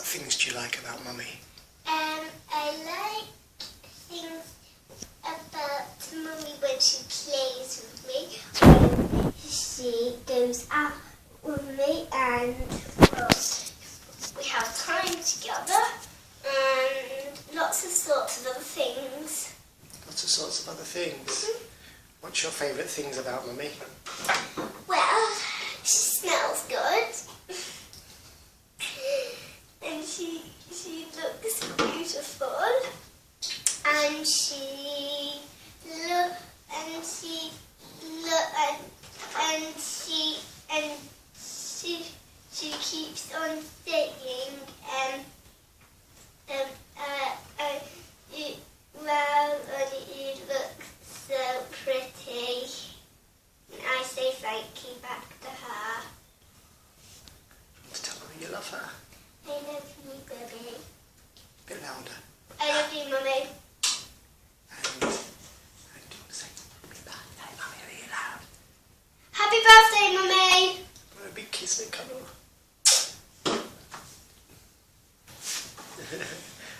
things do you like about Mummy? I like things about Mummy when she plays with me, when she goes out with me, and we have time together, and lots of sorts of other things. Lots of sorts of other things. What's your favourite things about Mummy? Well, she smells good, and she looks beautiful, and she keeps on saying wow, you look so pretty. And I say thank you back to her. To tell Mummy you love her. I love you, baby. A bit louder. I love you, Mummy. And do you want to say happy birthday, Mummy, really loud? Happy birthday, Mummy! Want a big kiss and cuddle?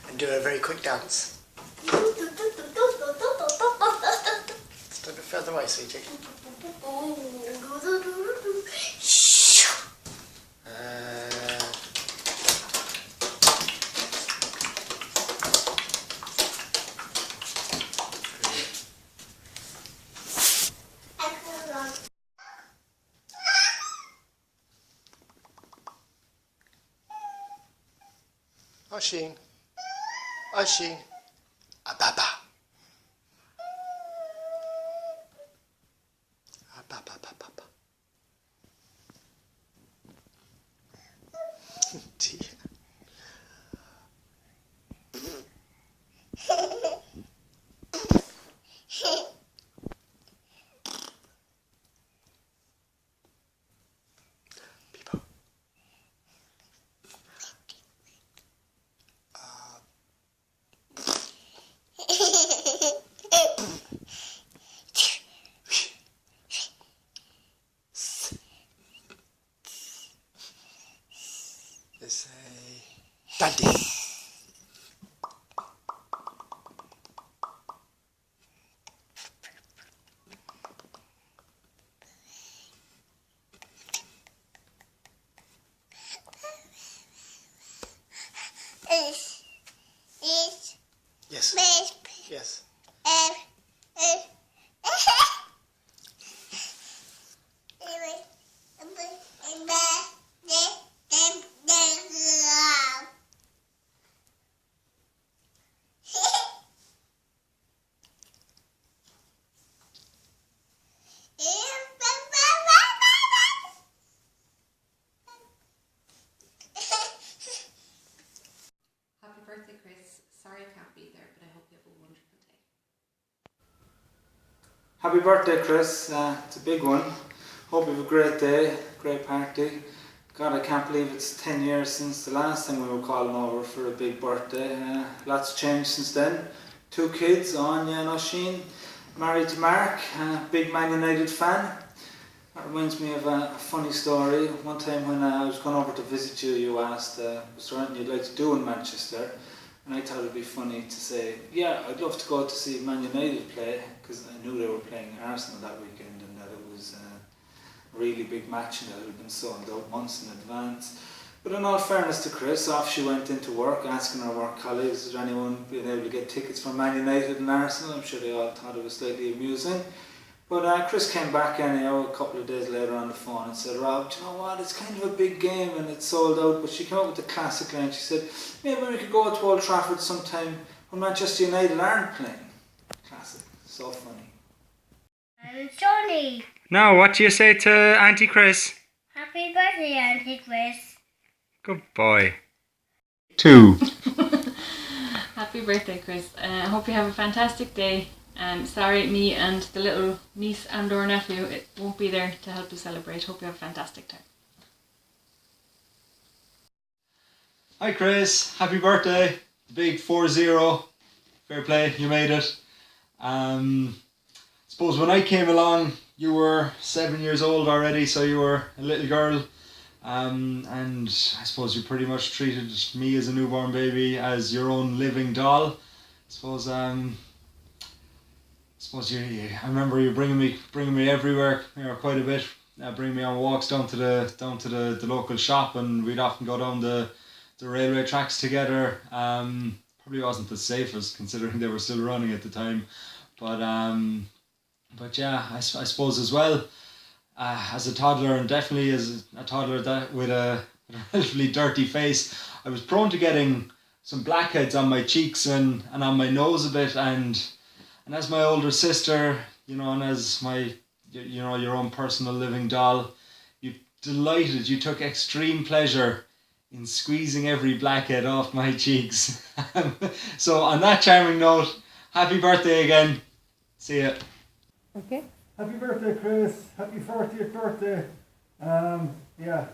And do a very quick dance. Stand a bit further away, sweetie. Oshin. Oshin. Ababa. Ababa. Dear. People. They say Daddy. Yes. Yes. Happy birthday, Chris. Sorry I can't be there, but I hope you have a wonderful day. Happy birthday, Chris. It's a big one. Hope you have a great day, great party. God, I can't believe it's 10 years since the last time we were calling over for a big birthday. Lots changed since then. 2 kids, Anya and Oshin, married to Mark, big Man United fan. That reminds me of a funny story. One time when I was going over to visit you, you asked, was there anything you'd like to do in Manchester? And I thought it'd be funny to say, yeah, I'd love to go to see Man United play, because I knew they were playing Arsenal that weekend and that it was a really big match and that it had been sold out months in advance. But in all fairness to Chris, off she went into work asking her work colleagues, is there anyone being able to get tickets for Man United and Arsenal? I'm sure they all thought it was slightly amusing. But Chris came back anyhow a couple of days later on the phone and said, Rob, do you know what, it's kind of a big game and it's sold out. But she came up with the classic line. She said, maybe we could go to Old Trafford sometime when Manchester United aren't playing. Classic. So funny. I'm Johnny. Now, what do you say to Auntie Chris? Happy birthday, Auntie Chris. Good boy. 2. Happy birthday, Chris. I hope you have a fantastic day. Sorry, me and the little niece and or nephew won't be there to help you celebrate. Hope you have a fantastic time. Hi Chris, happy birthday. The big 4-0. Fair play, you made it. Suppose when I came along, you were 7 years old already, so you were a little girl. And I suppose you pretty much treated me as a newborn baby as your own living doll. I suppose I remember you bringing me everywhere, quite a bit. Bringing me on walks down to the local shop, and we'd often go down the railway tracks together. Probably wasn't the safest considering they were still running at the time, but yeah, I suppose as well. As a toddler, and definitely as a toddler that with a relatively dirty face, I was prone to getting some blackheads on my cheeks and on my nose a bit, and as my older sister, and as my, your own personal living doll, you took extreme pleasure in squeezing every blackhead off my cheeks. So on that charming note, happy birthday again. See ya. Okay. Happy birthday, Chris. Happy 40th birthday. Yeah,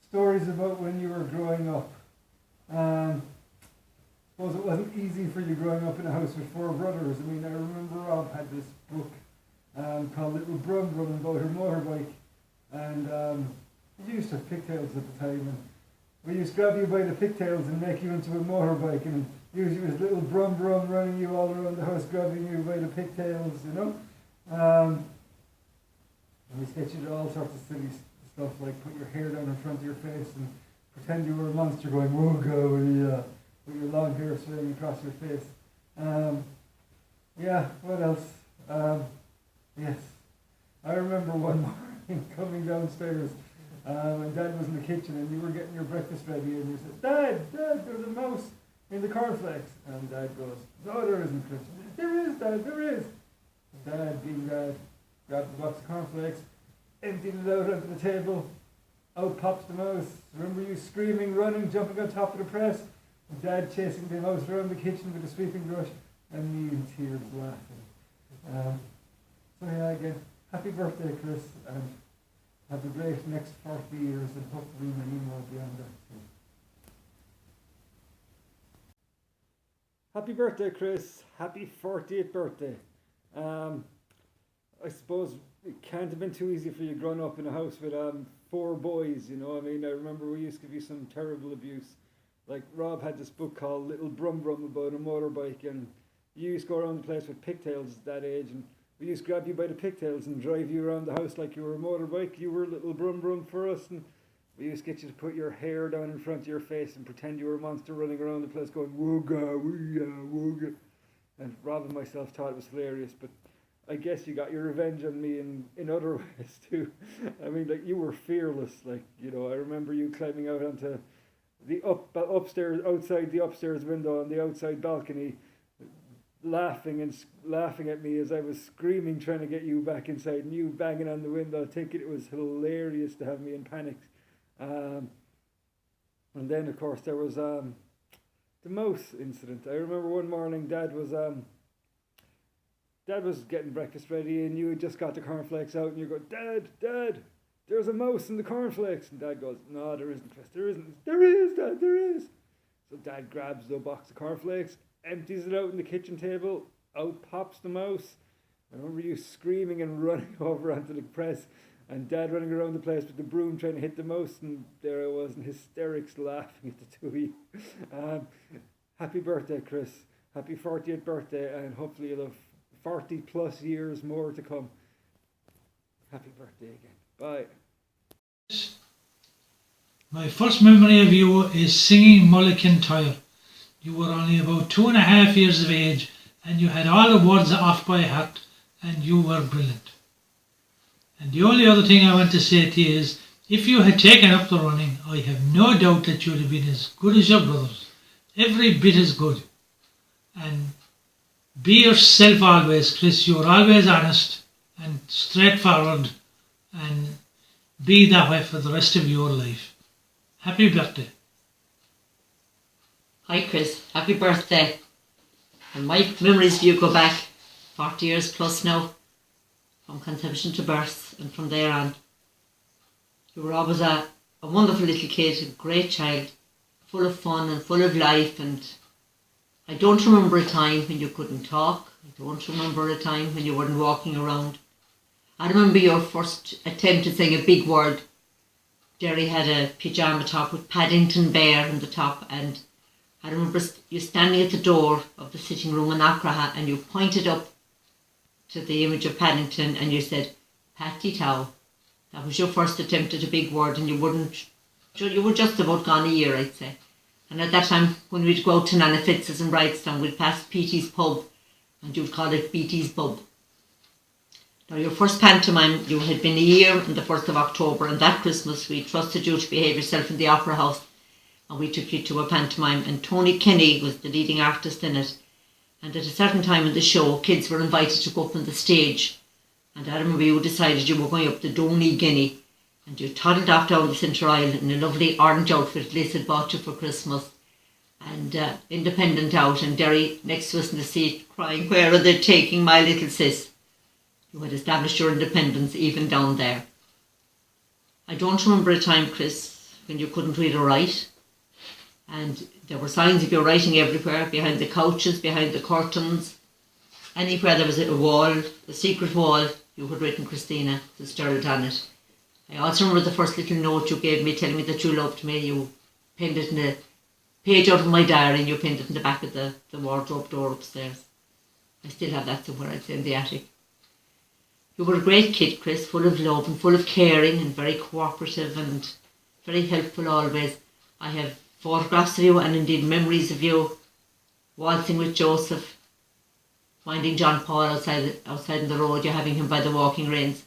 stories about when you were growing up. Suppose it wasn't easy for you growing up in a house with 4 brothers. I mean, I remember Rob had this book called Little Brum Brum about her motorbike. And you used to have pigtails at the time. And we used to grab you by the pigtails and make you into a motorbike and use you as little brum brum running you all around the house, grabbing you by the pigtails, And we sketched you all sorts of silly stuff, like put your hair down in front of your face and pretend you were a monster going wooga with your long hair swaying across your face. Yeah, what else? Yes, I remember one morning coming downstairs and Dad was in the kitchen and you were getting your breakfast ready and you said, Dad, there's a mouse in the cornflakes. And Dad goes, no, there isn't, Chris. There is, Dad, there is. Dad, being Dad, grabbed the box of cornflakes, emptied it out onto the table, out pops the mouse. Remember you screaming, running, jumping on top of the press, and Dad chasing the mouse around the kitchen with a sweeping brush, and me in tears laughing. So yeah, again, happy birthday, Chris, and have a great next 40 years, and hopefully many more beyond that too. Happy birthday, Chris. Happy 40th birthday. I suppose it can't have been too easy for you growing up in a house with 4 boys, I mean, I remember we used to give you some terrible abuse. Like, Rob had this book called Little Brum Brum about a motorbike, and you used to go around the place with pigtails at that age, and we used to grab you by the pigtails and drive you around the house like you were a motorbike. You were Little Brum Brum for us, and we used to get you to put your hair down in front of your face and pretend you were a monster running around the place going wooga, wooga, wooga. And Rob and myself thought it was hilarious, but I guess you got your revenge on me in other ways too. I mean, like, you were fearless. Like, I remember you climbing out onto the upstairs, outside the upstairs window on the outside balcony, laughing at me as I was screaming, trying to get you back inside, and you banging on the window, thinking it was hilarious to have me in panic. And then, of course, there was the mouse incident. I remember one morning, Dad was getting breakfast ready, and you had just got the cornflakes out, and you go, Dad, there's a mouse in the cornflakes. And Dad goes, no, there isn't, Chris, there isn't. There is, Dad, there is. So Dad grabs the box of cornflakes, empties it out on the kitchen table, out pops the mouse. I remember you screaming and running over onto the press, and Dad running around the place with the broom trying to hit the mouse, and there I was in hysterics laughing at the two of you. Happy birthday, Chris. Happy 40th birthday, and hopefully you'll have 40 plus years more to come. Happy birthday again. Bye. My first memory of you is singing Mulligan Tire. You were only about 2.5 years of age, and you had all the words off by heart, and you were brilliant. And the only other thing I want to say to you is, if you had taken up the running, I have no doubt that you would have been as good as your brothers. Every bit as good. And be yourself always, Chris. You're always honest and straightforward, and be that way for the rest of your life. Happy birthday. Hi Chris, happy birthday. And my memories of you go back 40 years plus now, from conception to birth, and from there on. You were always a wonderful little kid, a great child, full of fun and full of life, and I don't remember a time when you couldn't talk. I don't remember a time when you weren't walking around. I remember your first attempt at saying a big word, Jerry had a pyjama top with Paddington Bear on the top, and I remember you standing at the door of the sitting room in Accra and you pointed up to the image of Paddington and you said, Patty Tow. That was your first attempt at a big word, and you were just about gone a year, I'd say. And at that time, when we'd go out to Nana Fitz's in Brightstown, we'd pass Petey's pub and you'd call it Beatty's Pub. Now, your first pantomime, you had been a year on the 1st of October, and that Christmas we trusted you to behave yourself in the Opera House, and we took you to a pantomime, and Tony Kenny was the leading artist in it. And at a certain time in the show, kids were invited to go up on the stage, and I remember you decided you were going up the Donny Guinea, and you toddled off down the centre aisle in a lovely orange outfit Liz had bought you for Christmas, and independent out, and Derry next to us in the seat crying, where are they taking my little sis? You had established your independence even down there. I don't remember a time, Chris, when you couldn't read or write, and there were signs of your writing everywhere, behind the couches, behind the curtains, anywhere there was a wall, a secret wall, you had written Christina Fitzgerald on it. I also remember the first little note you gave me telling me that you loved me. You pinned it in a page out of my diary, and you pinned it in the back of the wardrobe door upstairs. I still have that somewhere, I'd say, in the attic. You were a great kid, Chris, full of love and full of caring and very cooperative and very helpful always. I have photographs of you and indeed memories of you waltzing with Joseph, finding John Paul outside in the road, you having him by the walking reins.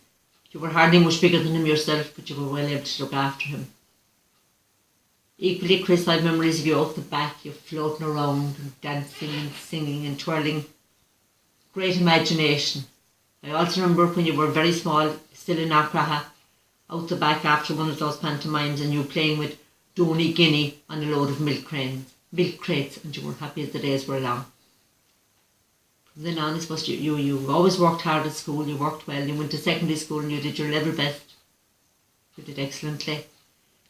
You were hardly much bigger than him yourself, but you were well able to look after him. Equally, Chris, I have memories of you out the back, you floating around and dancing and singing and twirling. Great imagination. I also remember when you were very small, still in Accra, out the back after one of those pantomimes, and you playing with Donny Guinea on a load of milk crates, and you were happy as the days were long. From then on, I suppose you always worked hard at school, you worked well, you went to secondary school and you did your level best. You did excellently.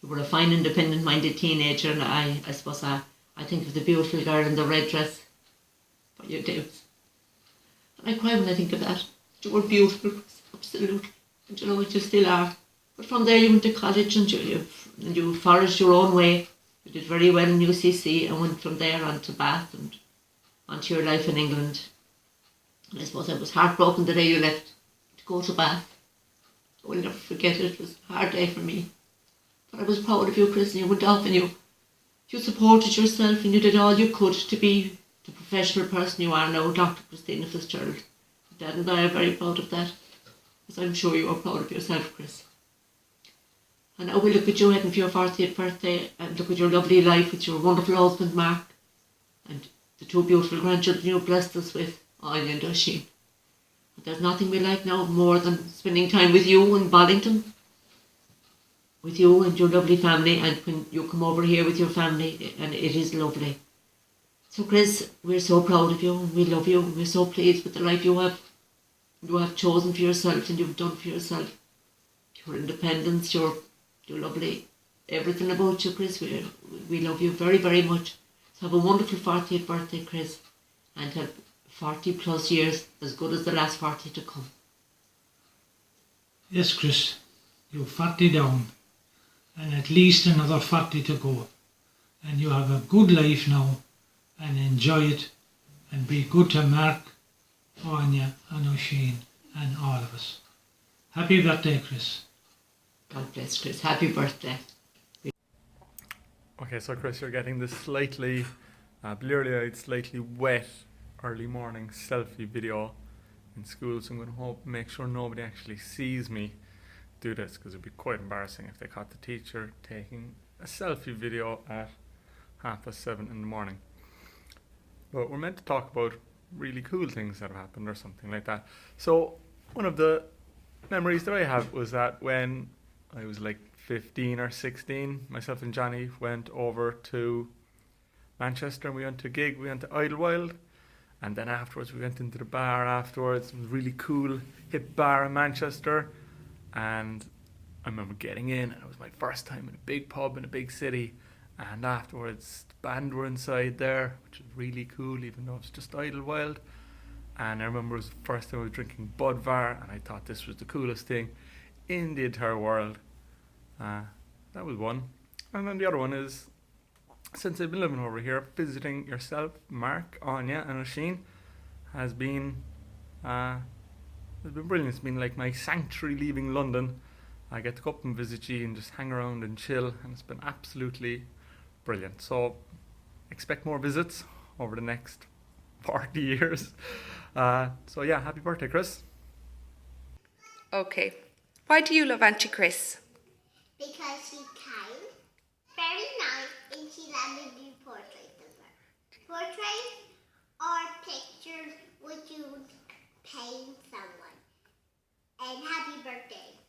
You were a fine, independent-minded teenager, and I suppose I think of the beautiful girl in the red dress. But you did. And I cry when I think of that. You were beautiful, absolutely. And you know what, you still are. But from there you went to college and you followed your own way. You did very well in UCC and went from there on to Bath and onto your life in England. And I suppose I was heartbroken the day you left to go to Bath. I will never forget it. It was a hard day for me. But I was proud of you, Chris, and you went off and you supported yourself and you did all you could to be the professional person you are now, Dr. Christina Fitzgerald. Dad and I are very proud of that, as I'm sure you are proud of yourself, Chris. And now we look at you heading for your 40th birthday and look at your lovely life with your wonderful husband, Mark, and the two beautiful grandchildren you blessed us with, Anya and Oisin. But there's nothing we like now more than spending time with you in Bollington, with you and your lovely family, and when you come over here with your family, and it is lovely. So Chris, we're so proud of you, and we love you, and we're so pleased with the life you have chosen for yourself and you've done for yourself. Your independence, your lovely, everything about you, Chris. We love you very, very much. So have a wonderful 40th birthday, Chris, and have 40 plus years as good as the last 40 to come. Yes, Chris, you're 40 down and at least another 40 to go. And you have a good life now and enjoy it and be good to Mark, Anya and Oisin and all of us. Happy birthday, Chris. God bless, Chris. Happy birthday. Okay, so Chris, you're getting this slightly bleary-eyed, slightly wet early morning selfie video in school, so I'm going to make sure nobody actually sees me do this, because it'd be quite embarrassing if they caught the teacher taking a selfie video at 7:30 in the morning. But we're meant to talk about really cool things that have happened or something like that. So one of the memories that I have was that when I was like 15 or 16, myself and Johnny went over to Manchester and we went to a gig. We went to Idlewild, and then afterwards we went into the bar afterwards. It was a really cool hip bar in Manchester, and I remember getting in, and it was my first time in a big pub in a big city. And afterwards, the band were inside there, which was really cool, even though it was just Idlewild. And I remember it was the first time I was drinking Budvar, and I thought this was the coolest thing in the entire world. that was one. And then the other one is, since I've been living over here, visiting yourself, Mark, Anya, and Oisin has been brilliant. It's been like my sanctuary leaving London. I get to go up and visit you and just hang around and chill, and it's been absolutely brilliant. So expect more visits over the next 40 years. So yeah, happy birthday, Chris. Okay. Why do you love Auntie Chris? Because she's kind, very nice, and she let me do portraits of her. Portraits or pictures which you would paint someone. And happy birthday.